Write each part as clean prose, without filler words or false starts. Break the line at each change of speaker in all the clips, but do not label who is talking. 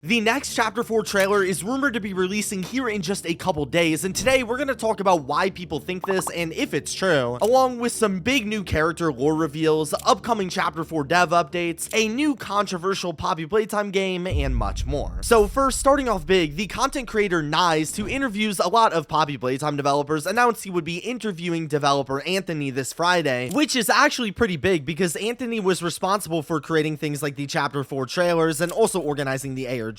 The next Chapter 4 trailer is rumored to be releasing here in just a couple days, and today we're going to talk about why people think this and if it's true, along with some big new character lore reveals, upcoming Chapter 4 dev updates, a new controversial Poppy Playtime game, and much more. So first, starting off big, the content creator Nice, who interviews a lot of Poppy Playtime developers, announced he would be interviewing developer Anthony this Friday, which is actually pretty big because Anthony was responsible for creating things like the Chapter 4 trailers and also organizing the ARG.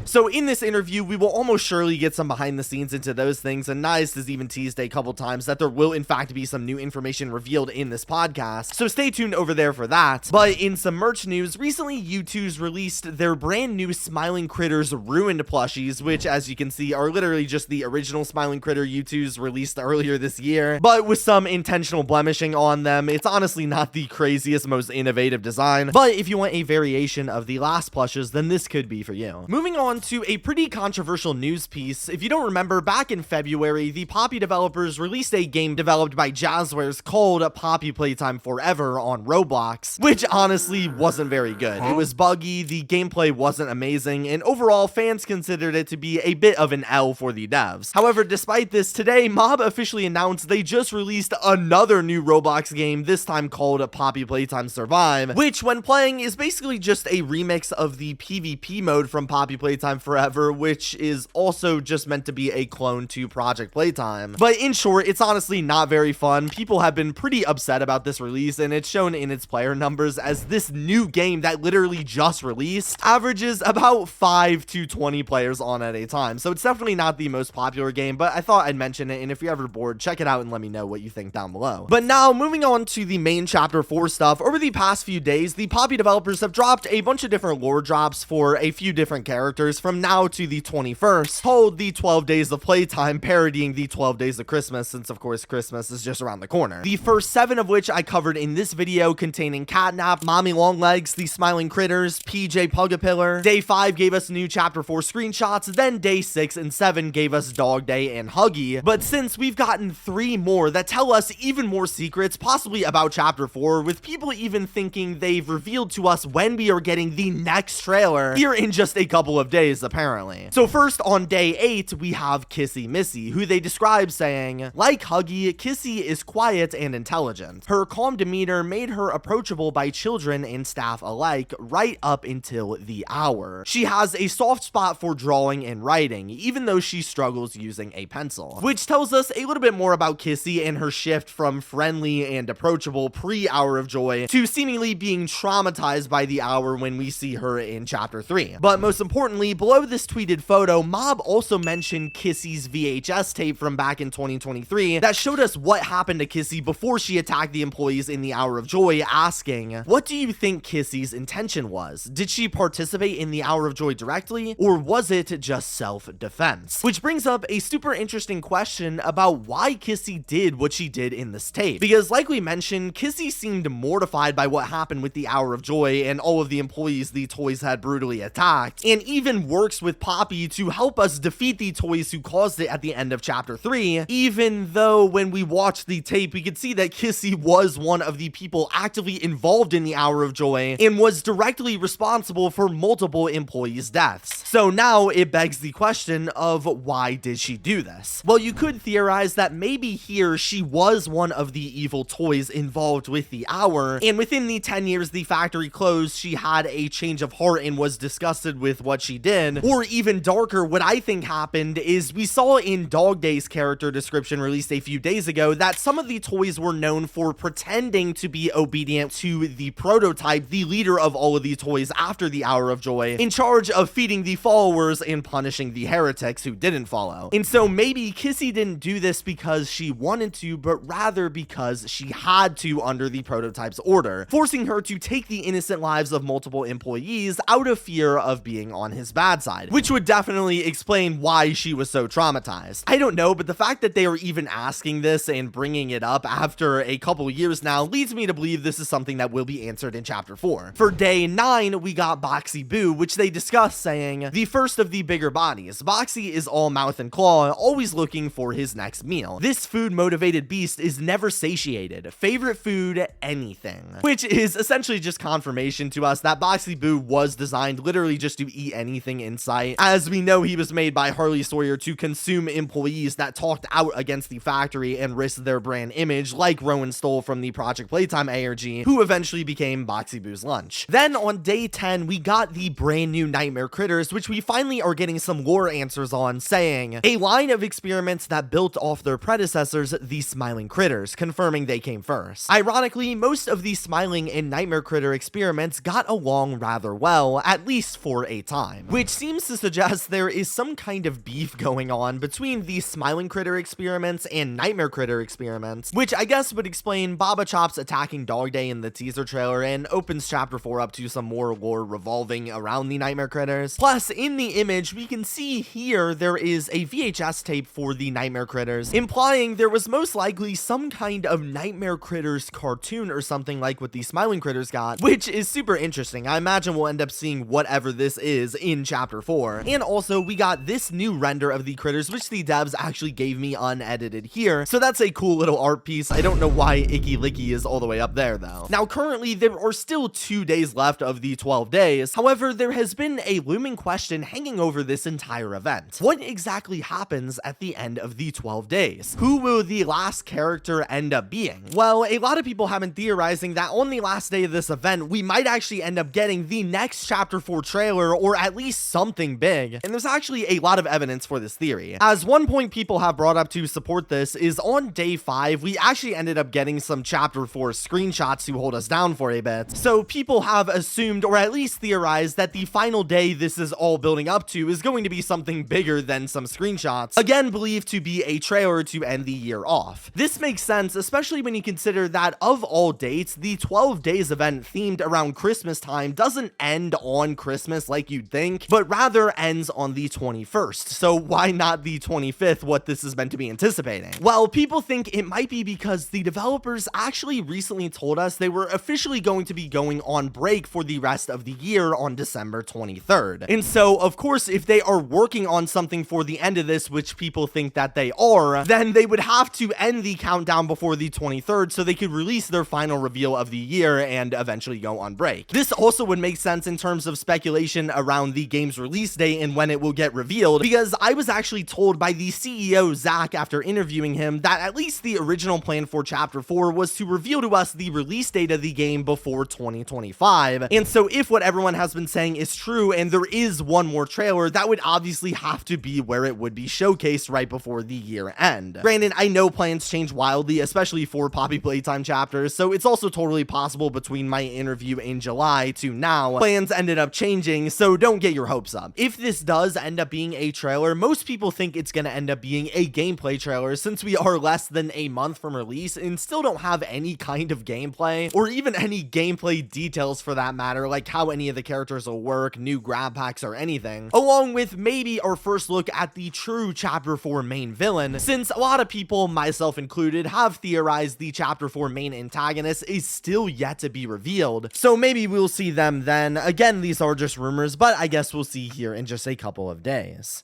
So in this interview, we will almost surely get some behind the scenes into those things, and Nice has even teased a couple times that there will in fact be some new information revealed in this podcast, so stay tuned over there for that. But in some merch news, recently U2's released their brand new Smiling Critters Ruined plushies, which as you can see are literally just the original Smiling Critter U2's released earlier this year, but with some intentional blemishing on them. It's honestly not the craziest, most innovative design, but if you want a variation of the last plushes, then this could be for you. Moving on to a pretty controversial news piece. If you don't remember, back in February, the Poppy developers released a game developed by Jazzwares called Poppy Playtime Forever on Roblox, which honestly wasn't very good. It was buggy, the gameplay wasn't amazing, and overall fans considered it to be a bit of an L for the devs. However, despite this, today Mob officially announced they just released another new Roblox game, this time called Poppy Playtime Survive, which when playing is basically just a remix of the PvP mode from Poppy Playtime Forever, which is also just meant to be a clone to Project Playtime. But in short, it's honestly not very fun. People have been pretty upset about this release, and it's shown in its player numbers, as this new game that literally just released averages about 5 to 20 players on at a time. So it's definitely not the most popular game, but I thought I'd mention it, and if you're ever bored, check it out and let me know what you think down below. But now, moving on to the main Chapter 4 stuff, over the past few days, the Poppy developers have dropped a bunch of different lore drops for a few different characters from now to the 21st, called the 12 Days of Playtime, parodying the 12 Days of Christmas, since of course Christmas is just around the corner. The first 7 of which I covered in this video, containing Catnap, Mommy Longlegs, the Smiling Critters, PJ Pugapillar. Day 5 gave us new Chapter 4 screenshots, then Day 6 and 7 gave us Dog Day and Huggy. But since we've gotten 3 more that tell us even more secrets, possibly about Chapter 4, with people even thinking they've revealed to us when we are getting the next trailer here in just a couple of days, apparently. So first, on day 8, we have Kissy Missy, who they describe saying, like Huggy, Kissy is quiet and intelligent. Her calm demeanor made her approachable by children and staff alike right up until the hour. She has a soft spot for drawing and writing, even though she struggles using a pencil. Which tells us a little bit more about Kissy and her shift from friendly and approachable pre-Hour of Joy to seemingly being traumatized by the hour when we see her in Chapter 3. But most importantly, below this tweeted photo, Mob also mentioned Kissy's VHS tape from back in 2023 that showed us what happened to Kissy before she attacked the employees in the Hour of Joy, asking, what do you think Kissy's intention was? Did she participate in the Hour of Joy directly, or was it just self-defense? Which brings up a super interesting question about why Kissy did what she did in this tape. Because like we mentioned, Kissy seemed mortified by what happened with the Hour of Joy and all of the employees the toys had brutally attacked, and even works with Poppy to help us defeat the toys who caused it at the end of Chapter 3, even though when we watched the tape, we could see that Kissy was one of the people actively involved in the Hour of Joy and was directly responsible for multiple employees' deaths. So now it begs the question of why did she do this? Well, you could theorize that maybe here she was one of the evil toys involved with the Hour, and within the 10 years the factory closed, she had a change of heart and was disgusted with what she did. Or even darker, what I think happened is we saw in Dog Day's character description released a few days ago that some of the toys were known for pretending to be obedient to the prototype, the leader of all of the toys after the Hour of Joy, in charge of feeding the followers and punishing the heretics who didn't follow. And so maybe Kissy didn't do this because she wanted to, but rather because she had to under the prototype's order, forcing her to take the innocent lives of multiple employees out of fear of being on his bad side, which would definitely explain why she was so traumatized. I don't know, but the fact that they are even asking this and bringing it up after a couple years now leads me to believe this is something that will be answered in Chapter 4. For day 9, we got Boxy Boo, which they discuss saying, the first of the bigger bodies. Boxy is all mouth and claw, always looking for his next meal. This food-motivated beast is never satiated. Favorite food, anything. Which is essentially just confirmation to us that Boxy Boo was designed literally just to eat anything in sight, as we know he was made by Harley Sawyer to consume employees that talked out against the factory and risked their brand image, like Rowan Stoll from the Project Playtime ARG, who eventually became Boxy Boo's lunch. Then on day 10, we got the brand new Nightmare Critters, which we finally are getting some lore answers on, saying a line of experiments that built off their predecessors, the Smiling Critters, confirming they came first. Ironically, most of the Smiling and Nightmare Critter experiments got along rather well, at least for a time, which seems to suggest there is some kind of beef going on between the Smiling Critter experiments and Nightmare Critter experiments, which I guess would explain Baba Chops attacking Dog Day in the teaser trailer and opens chapter 4 up to some more lore revolving around the Nightmare Critters. Plus, in the image, we can see here there is a VHS tape for the Nightmare Critters, implying there was most likely some kind of Nightmare Critters cartoon or something like what the Smiling Critters got, which is super interesting. I imagine we'll end up seeing whatever this is in chapter 4. And also, we got this new render of the critters, which the devs actually gave me unedited here, so that's a cool little art piece. I don't know why Icky Licky is all the way up there though. Now currently there are still 2 days left of the 12 days. However, there has been a looming question hanging over this entire event. What exactly happens at the end of the 12 days? Who will the last character end up being? Well, a lot of people have been theorizing that on the last day of this event, we might actually end up getting the next chapter 4 trailer, or at least something big. And there's actually a lot of evidence for this theory. As one point people have brought up to support this is on day 5, we actually ended up getting some chapter 4 screenshots to hold us down for a bit. So people have assumed, or at least theorized, that the final day this is all building up to is going to be something bigger than some screenshots, again believed to be a trailer to end the year off. This makes sense, especially when you consider that of all dates, the 12 days event themed around Christmas time doesn't end on Christmas like you'd think, but rather ends on the 21st. So why not the 25th, what this is meant to be anticipating? Well, people think it might be because the developers actually recently told us they were officially going to be going on break for the rest of the year on December 23rd. And so, of course, if they are working on something for the end of this, which people think that they are, then they would have to end the countdown before the 23rd so they could release their final reveal of the year and eventually go on break. This also would make sense in terms of speculation around the game's release date and when it will get revealed, because I was actually told by the CEO, Zach, after interviewing him, that at least the original plan for chapter 4 was to reveal to us the release date of the game before 2025. And so if what everyone has been saying is true and there is one more trailer, that would obviously have to be where it would be showcased right before the year end. Granted, I know plans change wildly, especially for Poppy Playtime chapters, so it's also totally possible between my interview in July to now, plans ended up changing, so don't get your hopes up. If this does end up being a trailer, most people think it's going to end up being a gameplay trailer, since we are less than a month from release and still don't have any kind of gameplay, or even any gameplay details for that matter, like how any of the characters will work, new grab packs, or anything, along with maybe our first look at the true chapter 4 main villain, since a lot of people, myself included, have theorized the chapter 4 main antagonist is still yet to be revealed. So maybe we'll see them then. Again, these are just rumors, but I guess we'll see here in just a couple of days.